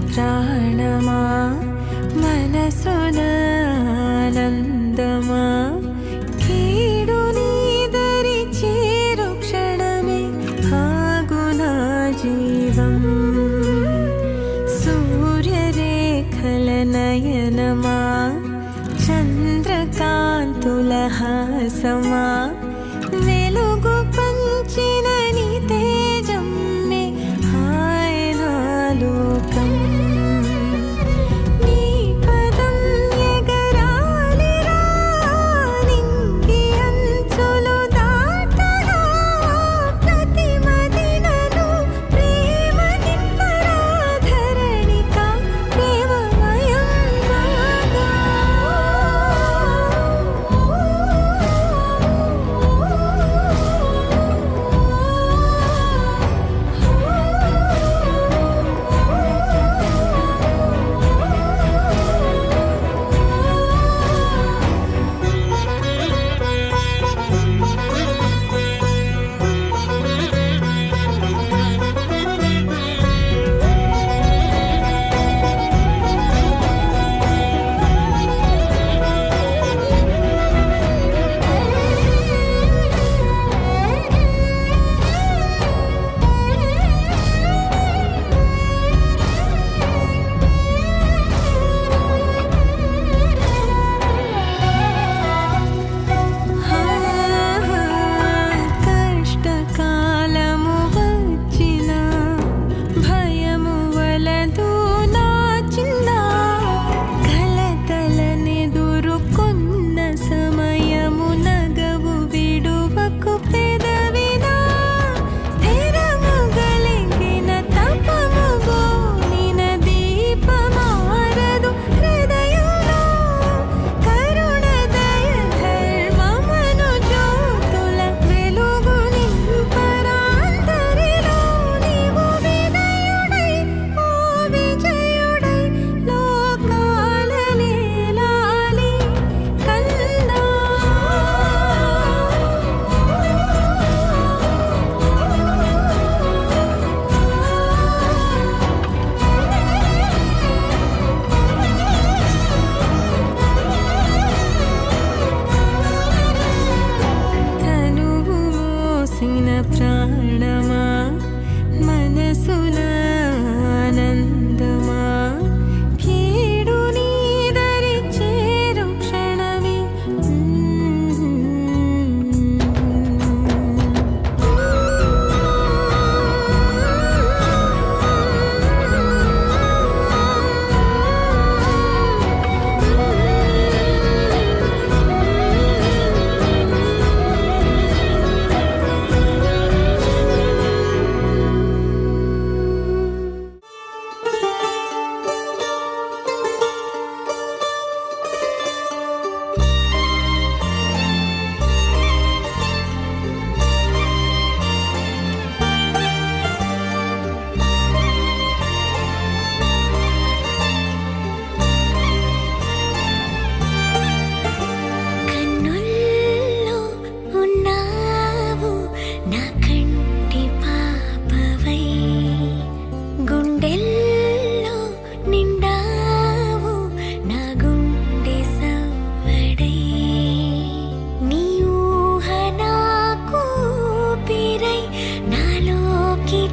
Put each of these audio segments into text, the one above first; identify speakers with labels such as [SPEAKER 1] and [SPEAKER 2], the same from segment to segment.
[SPEAKER 1] ప్రాణమా మనసున ఆనందమా కీడు నీదరి చేరు క్షణమే ఆగునా జీవం సూర్యరేఖల నయనమా చంద్రకాంతుల హాసమా వెలుగు పంచిన నీ తేజమ్మే హాయనా లోకం నీ పదం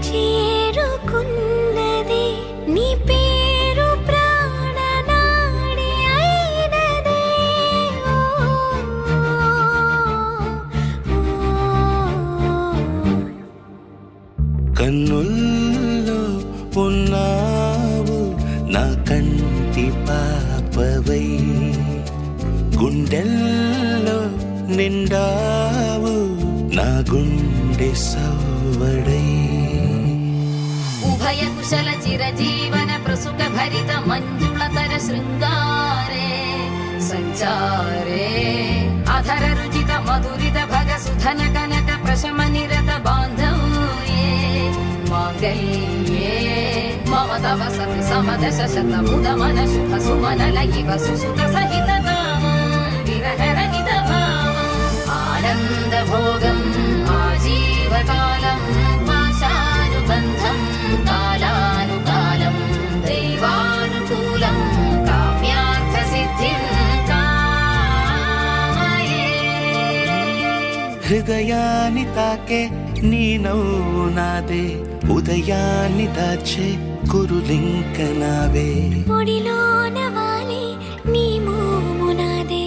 [SPEAKER 1] చేరుకున్నది నీ పేరు ప్రాణనాడి అయినదే
[SPEAKER 2] కన్నుల్లో ఉన్నావు నా కంటి పాపవై గుండెల్లో నిండావు నా గుండె సవ్వడై
[SPEAKER 3] ఉభయ కుశల చిరజీవన ప్రసుక భరిత మంజుళతర శృంగారే సంచారే అధర రుచిత మధురిత భగ సుధన కనక ప్రశమ నిరత బాంధవ్యే మాంగళ్యే మమ తవ సతి సమదశ శతముద మన శుభ సుమన లయివ సుసుత సహిత విరహరహిత భావం ఆనంద భోగం ఆజీవకాలం పాశానుబంధం కాలానుకాలం దైవానుకూలం కామ్యార్థ సిద్ధిం కామయే.
[SPEAKER 2] హృదయాన్ని తాకే నీ నవ్వు నాదే ఉదయాన్ని దాచే కురులింక నావే
[SPEAKER 1] పొడిలోన వాలి నీ మోము నాదే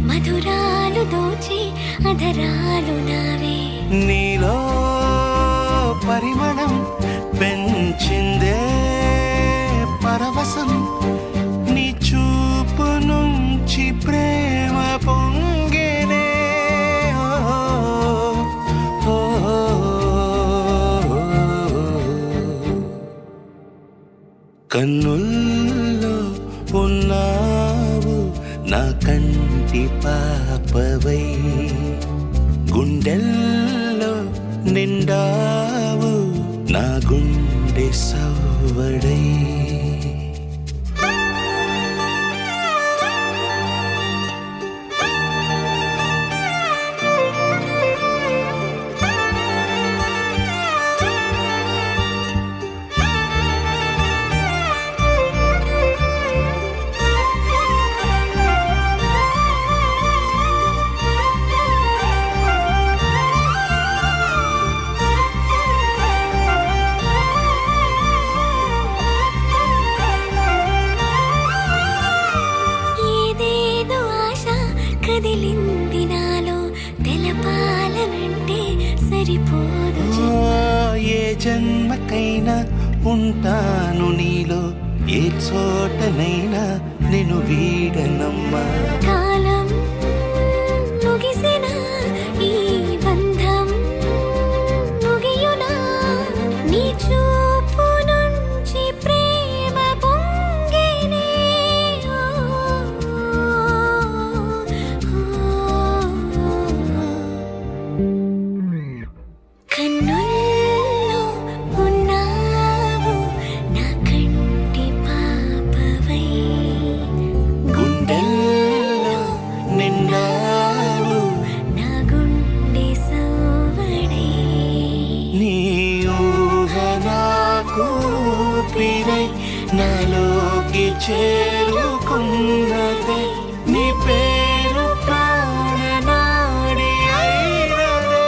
[SPEAKER 1] మధురాలు దోచి అధరాలు నావే
[SPEAKER 2] నీలో పరిమళం పెంచిందే పరవశం నీ చూపు నుంచి ప్రేమ పొంగేనే ఓ, ఓ, ఓ. కన్నుల్లో ఉన్నావు నా కంటి పాపవై గుండెల్లో నిండావు నా గుండె సవ్వడై
[SPEAKER 1] ఏదేదో ఆశ కదిలింది నాలో తెలపాలనంటే సరిపోదు
[SPEAKER 2] ఏ జన్మకైనా ఉంటాను నీలో ఏ చోటనైనా నేను వీడనమ్మా
[SPEAKER 1] కాలం ముగిసిన ఈ బంధం ముగియునా నీ చూపు నుంచి ప్రేమ పొంగేనే కన్నుల్లో ఉన్నావు నా కంటి పాపవై
[SPEAKER 2] గుండెల్లో నిండావు
[SPEAKER 1] నా గుండె సవ్వడై
[SPEAKER 2] నీ ఊహ నాకు ఊపిరై నాలోకి చేరుకున్నదే నీ పేరు ప్రాణనాడి అయినదే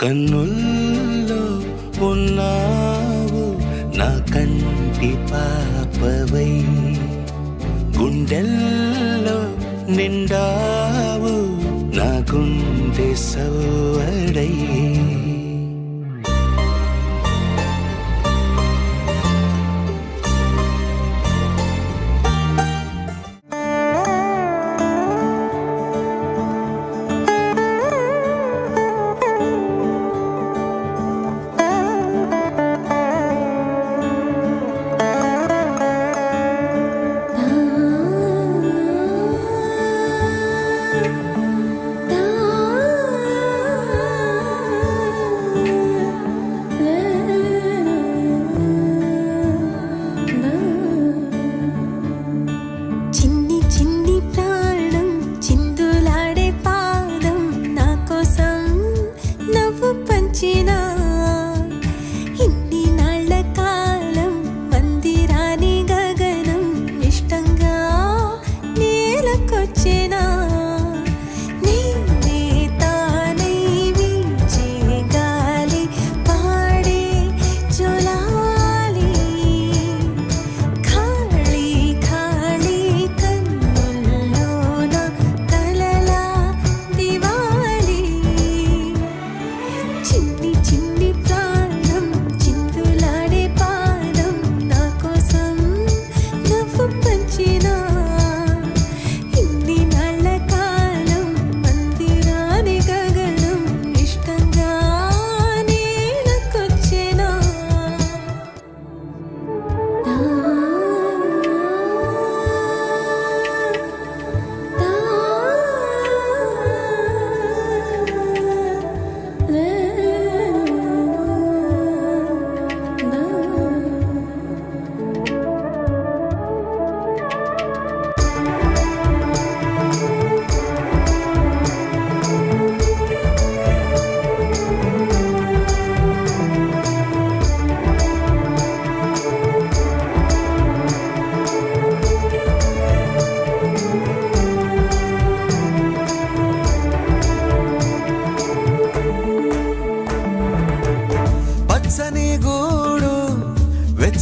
[SPEAKER 2] కన్నుల్లో ఉన్నావు నా కంటి పాపవై గుండెల్లో నిండావు నా గుండె సవ్వడై
[SPEAKER 1] దా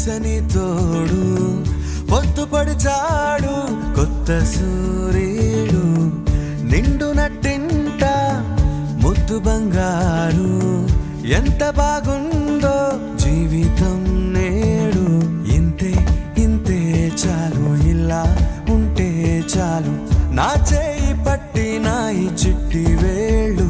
[SPEAKER 2] వెచ్చని తోడు పొద్దుపడి చాడు కొత్త సూర్యుడు నిండు నట్టింట ముద్దు బంగారు ఎంత బాగుందో జీవితం నేడు ఇంతే ఇంతే చాలు ఇలా ఉంటే చాలు నా చేయి పట్టి నా ఈ చిట్టి వేళ్ళు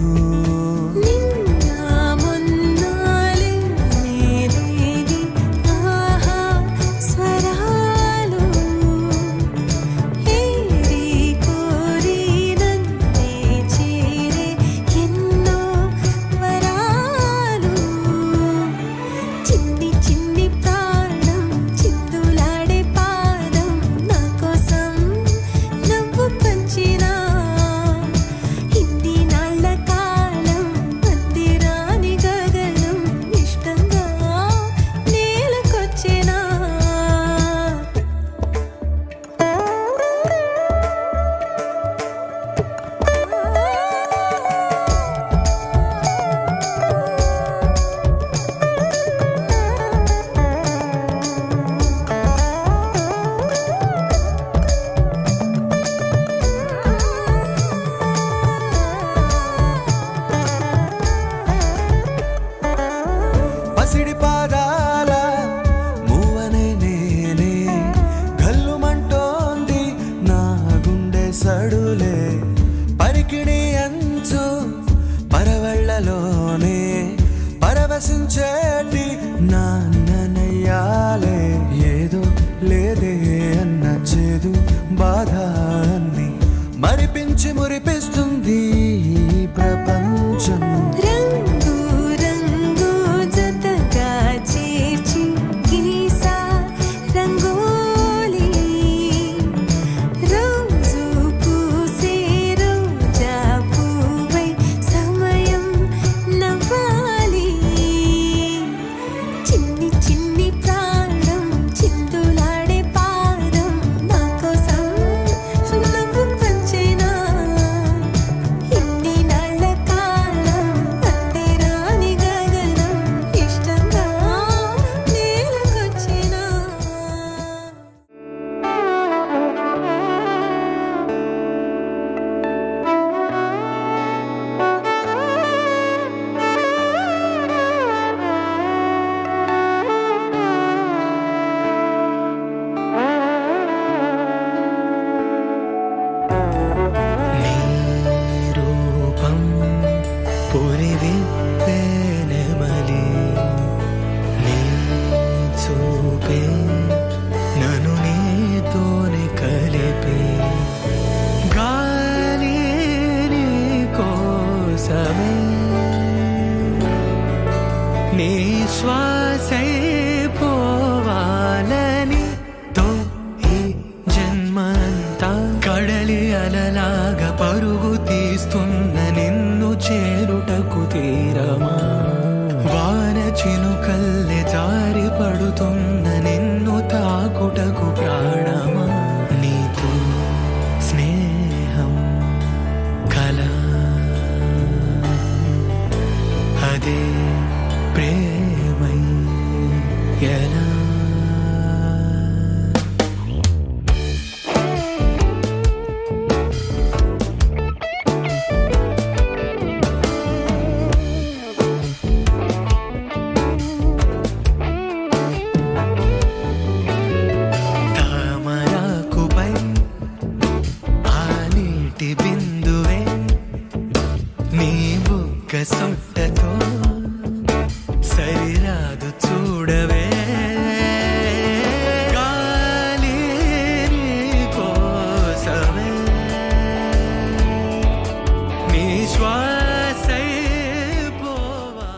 [SPEAKER 2] పరవశించేటి నాన్ననయ్యాలే ఏదో లేదే అన్న చేదు బాధ అన్ని మరిపించి మురిపిస్తుంది ఈ ప్రపంచం
[SPEAKER 1] రంగు రంగు జతగా చేర్చి గీసా రంగోలి రోజు పూసే రోజా పువ్వై సమయం నవ్వాలి చిన్ని చిన్ని ప్రాణం చిందులాడే పాదం నా కోసం నవ్వు పంచేనా ఇన్ని నాళ్ళ కాలం అంతేరాని గగనం ఇష్టంగా నేలకొచ్చినా
[SPEAKER 2] నీ రూపం పురివిప్పే నెమలి నీ చూపే నన్ను నీతోనే కలిపే గాలి నీ కోసమే నీ శ్వాసై పోవాలని తో ఈ జన్మంతా కడలి అలలాగా పరుగు తీస్తున్న నిన్ను చేరుటకు తీరమా వాన చినుకల్లె జారి పడుతున్న నిన్ను తాకుటకు ప్రాణమా నీతో స్నేహం కల అదే ప్రేమై ఎలా తామరాకుపై ఆ నీటి బిందువే నీ బుగ్గ సొట్టతో సరిరాదు చూడవే గాలి నీ కోసమే నీ శ్వాసై పోవా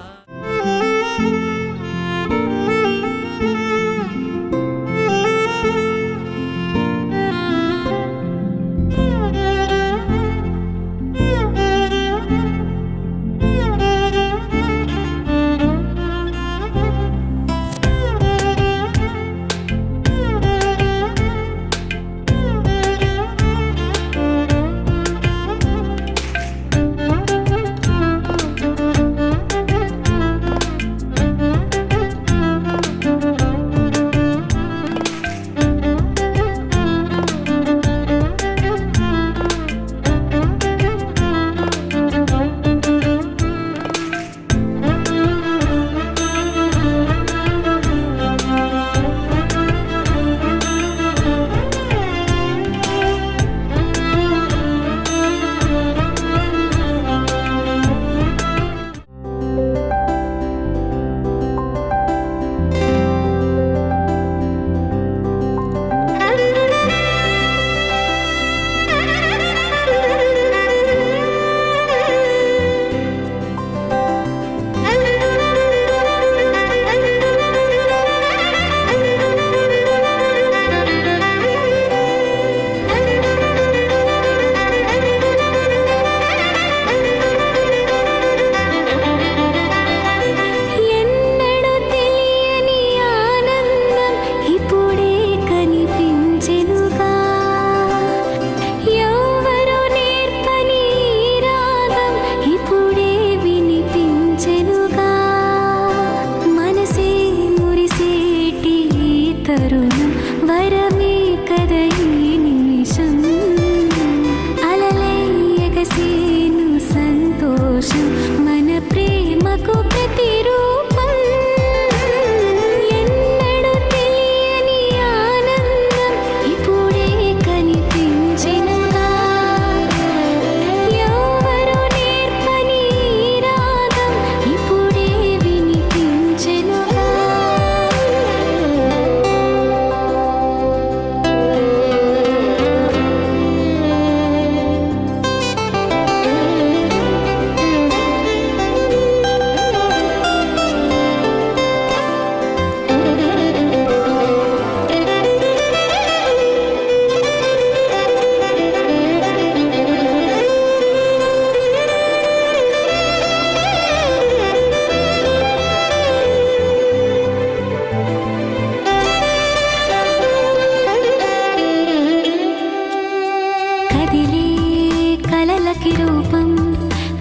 [SPEAKER 1] కలకి రూపం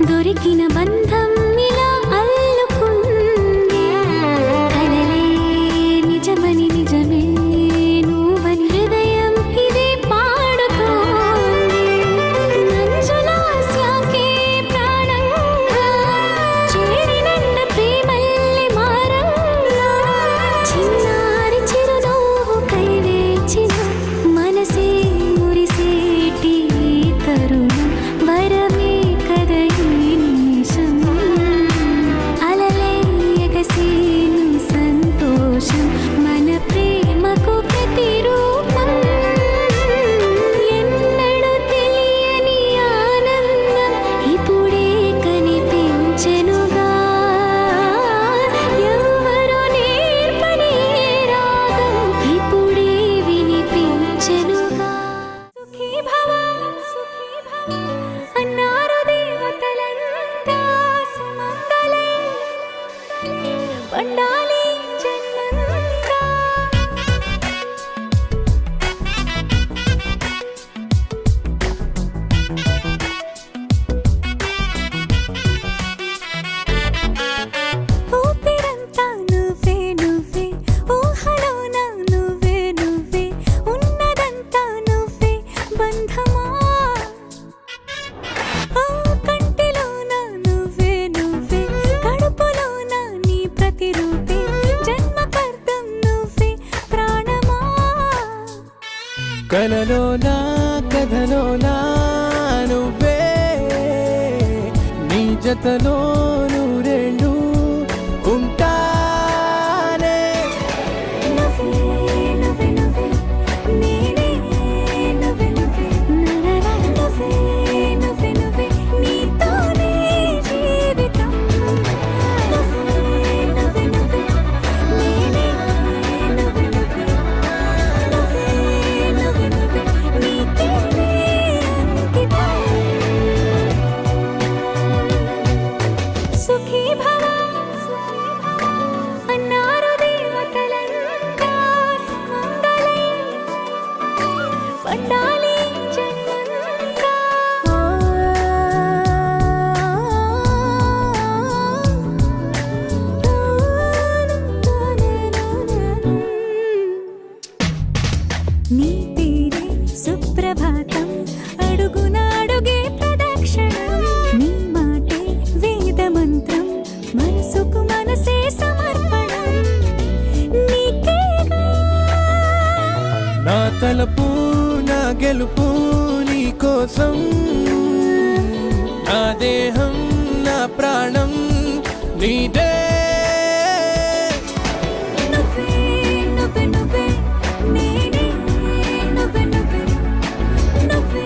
[SPEAKER 1] దొరికిన బంధం ఇలా అల్లుకుంది కలలే నిజమని నిజమే నువ్వని హృదయం ఇది పాడుతోంది మంజులాస్యాకే ప్రాణంగా చేరినంత ప్రేమల్లి మారంగా చిన్నారి చిరునవ్వు కైవేచిన మనసే మురిసేటి తరుణం వరమే కద ఈ నిమిషం అలలే ఎగసేను సంతోషం మన ప్రేమకు ప్రతిరూపం ఎన్నడూ తెలియని ఆనందం ఇప్పుడే కనిపించెనుగా ఎవరు నేర్పని రాగం ఇప్పుడే వినిపించెనుగా సుఖీ భవ అన్నారు దేవతలంతా సుమంగళే పండాలి జన్మంతా ఊపిరంతా నువ్వే నువ్వే ఊహలోన నువ్వే నువ్వే ఉన్నదంతా నువ్వే బంధమా ఆ కంటిలోన నువ్వే నువ్వే కడుపులోన నీ ప్రతిరూపే జన్మకర్తం నువ్వే ప్రాణమా
[SPEAKER 2] కలలోనా కథలోనా నువ్వే నీ జతలో నూరేళ్ళు ఉంటానే
[SPEAKER 1] నువ్వే నువ్వే నువ్వే నేనే నువ్వే నువ్వే నరరా నువ్వే నువ్వే నువ్వే నీతోనే జీవితం నువ్వే నువ్వే నువ్వే నేనే నువ్వే నువ్వే నువ్వే నువ్వే నువ్వే నీకేనే అంకితం సుఖీ భవ అన్నారు దేవతలంతా సుమంగళే పండాలి జన్మంతా నీ పేరే సుప్రభాతం అడుగునాడుగే ప్రదక్షిణం నీ మాటే వేద మంత్రం మనసుకు మనసే సమర్పణం నీకేగా
[SPEAKER 2] నా తలపు నా గెలుపు నీ కోసం నా దేహం నా ప్రాణం నీదే
[SPEAKER 1] నువ్వే నువ్వే నువ్వే నేనే నువ్వే నువ్వే నువ్వే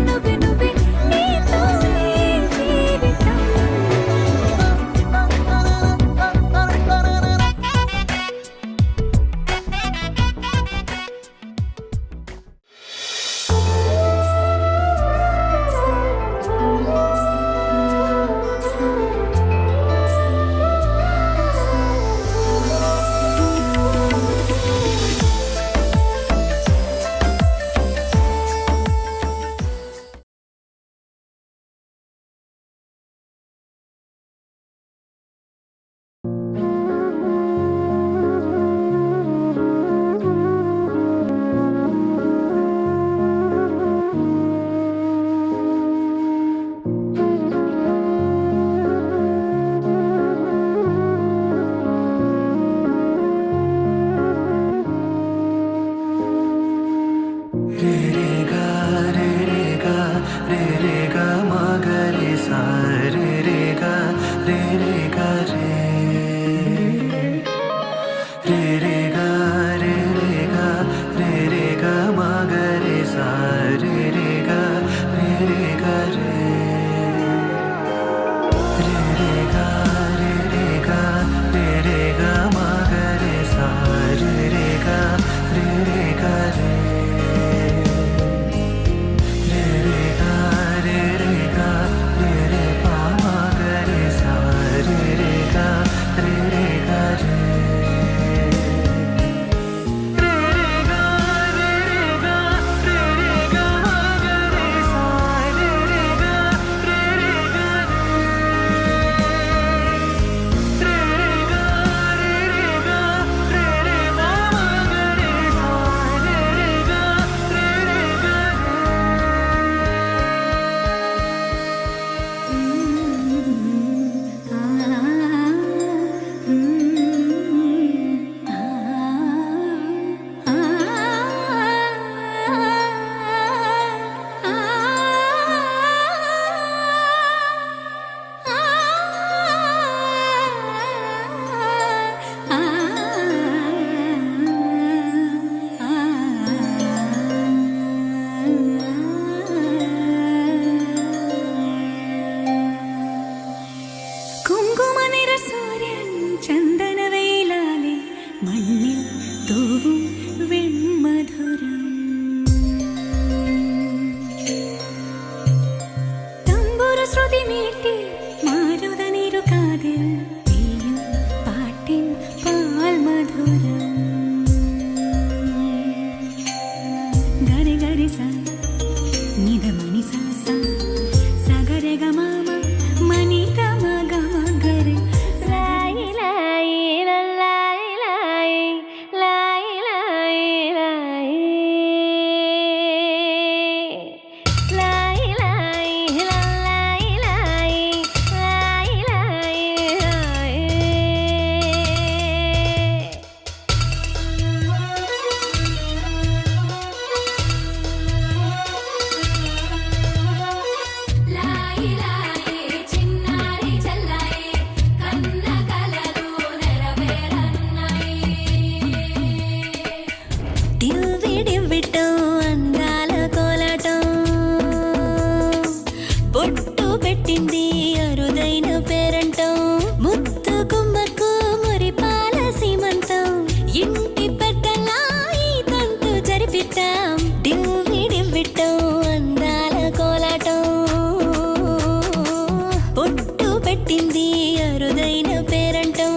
[SPEAKER 1] నువ్వే నువ్వే నీతోనే జీవితం
[SPEAKER 2] रे
[SPEAKER 1] ശ്രുതി മീട്ടി മാരുതനിരു കാതിൽ പെയ്യും പാട്ടിൻ പാൽ മധുരം ഗരി ഗരി സ നിധ മണി സ സ സഗരെ ഗ മ മണി ഗ മ ഗരി ലായി ലായി ലായി ലായി ലായി ലായി ലായി బొట్టు పెట్టింది అరుదైన పేరంటం ముత్తు గుమ్మకు మురిపాల సీమంతం ఇంటి పెద్దలా ఈ తంతు జరిపిద్దాం డివ్వి డివ్విట్టం అందాల కోలాటం బొట్టు పెట్టింది అరుదైన పేరంటం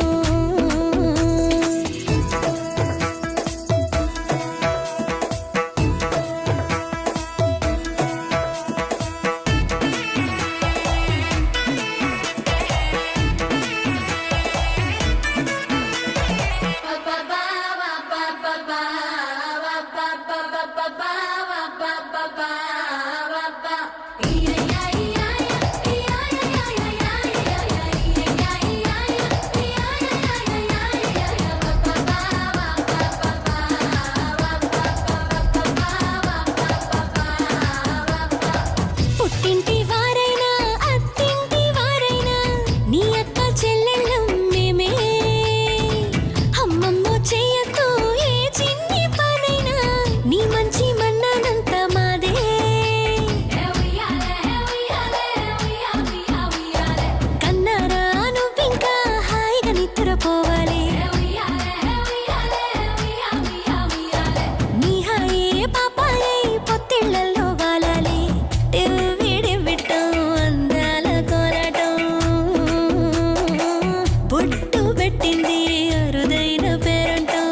[SPEAKER 1] పుట్టింటి వారైనా అత్తింటి వారైనా నీ అక్క చెల్లెళ్ళం మేమే అమ్మమ్మో చెయ్యకు ఏ చిన్ని పనైనా నీ మంచి మన్నానంత మాదే కన్నారా నువ్వింకా హాయిగా నిద్రపోవాలి నీ హాయే పాపాయే పొత్తిళ్లలో వాలాలి అందాల కోలాటం బొట్టు పెట్టింది అరుదైన పేరంటం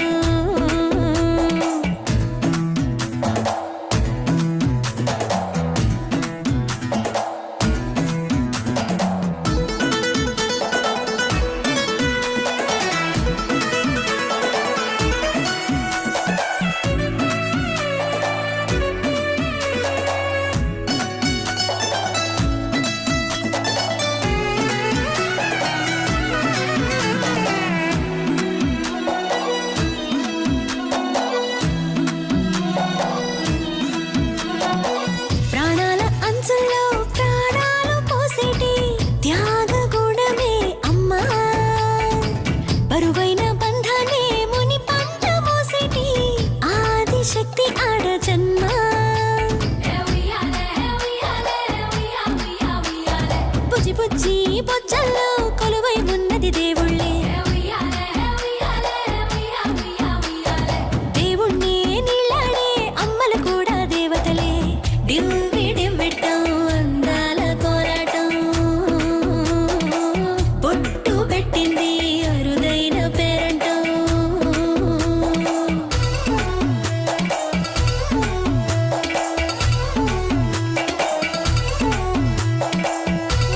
[SPEAKER 1] ప్రాణాల అంచుల్లో ప్రాణాలు పోసేటి త్యాగగుణమే అమ్మా బరువైన బంధాన్ని ముని పంట మోసేటి ఆదిశక్తి ఆడ జన్మ బుజ్జి బుజ్జి బొజ్జల్లో కొలువై ఉన్నది దేవుళ్ళే దేవుణ్ణి నీళ్ళాడే అమ్మలు కూడా దేవతలే డివ్వి డివ్విట్టం అందాల కోలాటం బొట్టు పెట్టింది అరుదైన పేరంటం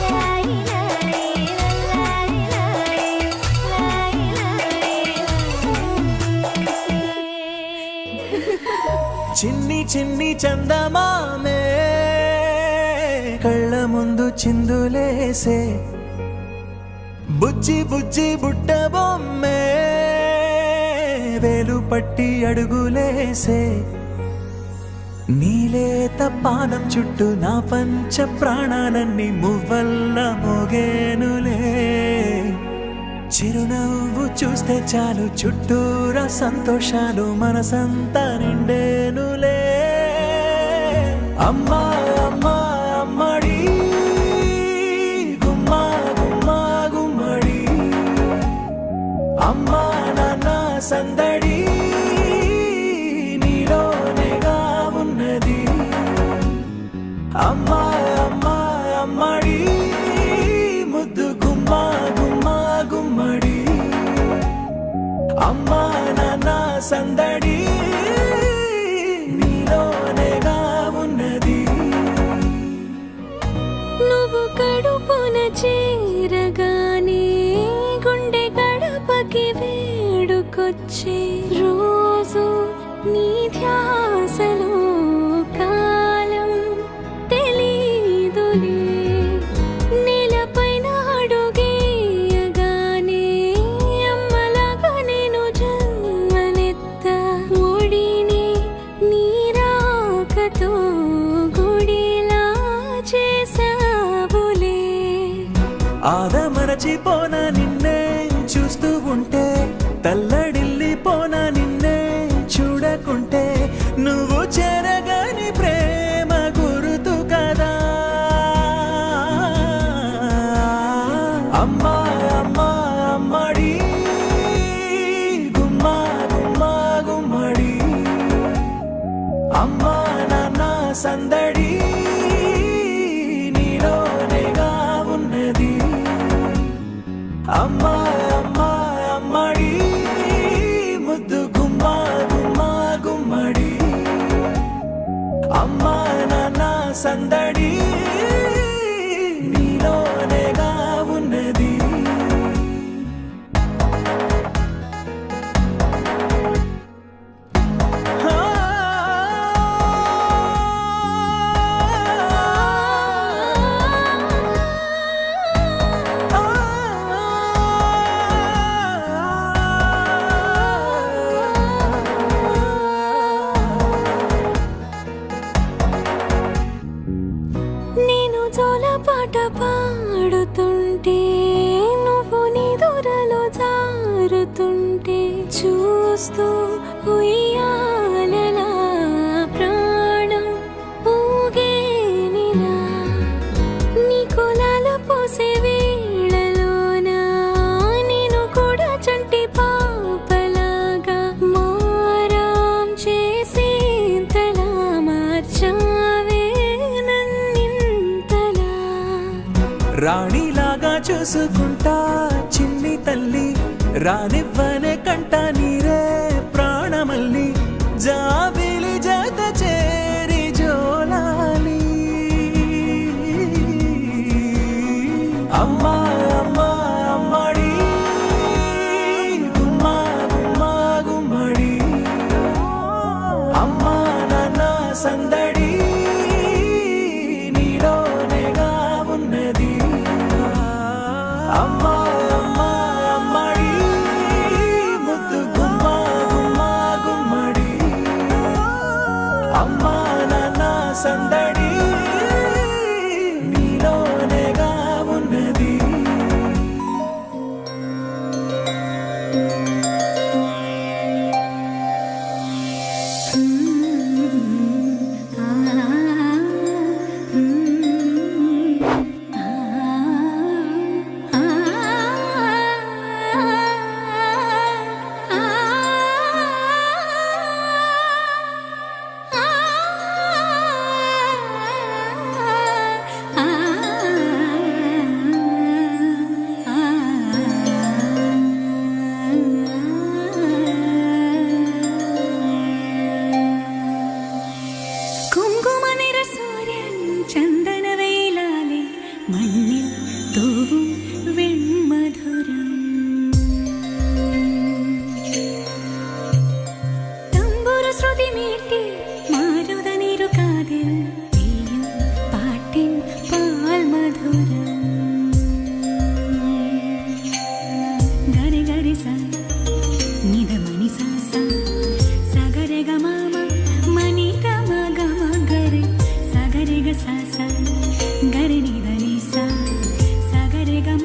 [SPEAKER 1] లాయి లాయి లాయి లాయి
[SPEAKER 2] చిన్ని చిన్ని చందమామే కళ్ళ ముందు చిందులేసే బుజ్జి బుజ్జి బుట్ట బొమ్మే వేలు పట్టి అడుగులేసే నీలేత పానం చుట్టూ నా పంచ ప్రాణాలన్నీ మువ్వల్ల మోగేనులే చిరునవ్వు చూస్తే చాలు చుట్టూరా సంతోషాలు మనసంతా నిండేనులే అమ్మా అమ్మా అమ్మడి గుమ్మా గుమ్మా గుమ్మడి అమ్మా నాన్న సందడి నీలోనేగా ఉన్నది అమ్మా అమ్మా అమ్మడి సందడి నీలోనేగా ఉన్నది.
[SPEAKER 1] నువ్వు కడుపున చేరగానే గుండె గడపకి వేడుకొచ్చే రోజు నీ ధ్యాసలో కాలం తెలీదులే. నేలపైన అడుగేయగానే అమ్మలాగా నేను జన్మనెత్త. ఒడిని నీ రాకతో గుడిలా చేసావులే.
[SPEAKER 2] ఆదమరచిపోనా నిన్నే చూస్తూ ఉంటే, తల్లడిల్లిపోనా నిన్నే చూడకుంటే. నువ్వు చెరగని ప్రేమ గురుతు కదా. అమ్మా అమ్మా అమ్మడి గుమ్మా గుమ్మా గుమ్మడి. అమ్మా నాన్న సందడి నీలోనేగా ఉన్నది. అమ్మా అమ్మా అమ్మడి ముద్దు గుమ్మా గుమ్మా గుమ్మడి. అమ్మా నాన్న సందడి నీలోనేగా ఉన్నది.
[SPEAKER 1] నేను జోలపాట పాడుతుంటే, నువ్వు నిదురలో జారుతుంటే చూస్తూ ఉయ్యాలలా ప్రాణం ఊగేనిలా. నీ కులాల పోసే వేళలోన నేను కూడా చంటి పాపలాగా మారాం చేసేంతలా మార్చావే నన్నింతలా.
[SPEAKER 2] రాణిలాగా చూసుకుంటా చిన్ని తల్లి, రానివ్వనే కంట నీరే ప్రాణమల్లి. జాబిలి జత చేరి జోలాలి. అమ్మా అమ్మా అమ్మడి గుమ్మా గుమ్మా గుమ్మడి. అమ్మా నాన్న సందడి నీలోనేగా ఉన్నది. అమ్మా అమ్మా అమ్మడి ముద్దు గుమ్మా గుమ్మా గుమ్మడి. అమ్మా నాన్న సందడి నీలోనేగా ఉన్నది.
[SPEAKER 1] കുങ്കുമനിറ സൂര്യൻ ചന്ദനവേലാലെ മണ്ണിൽ തൂവും വെൺമധുരം. തമ്പുരു ശ്രുതി മീട്ടി മാരുതനിരു കാതിൽ പെയ്യും പാട്ടിൻ പാൽമധുരം. ഗരി ഗരി സ നിധ മണി സ സ സഗരെ ഗ മ మ మని గమ గమ గరి సగరి గ స స గరి ని ద ని స సగరి గ మ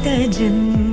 [SPEAKER 1] కొత్త జన్మ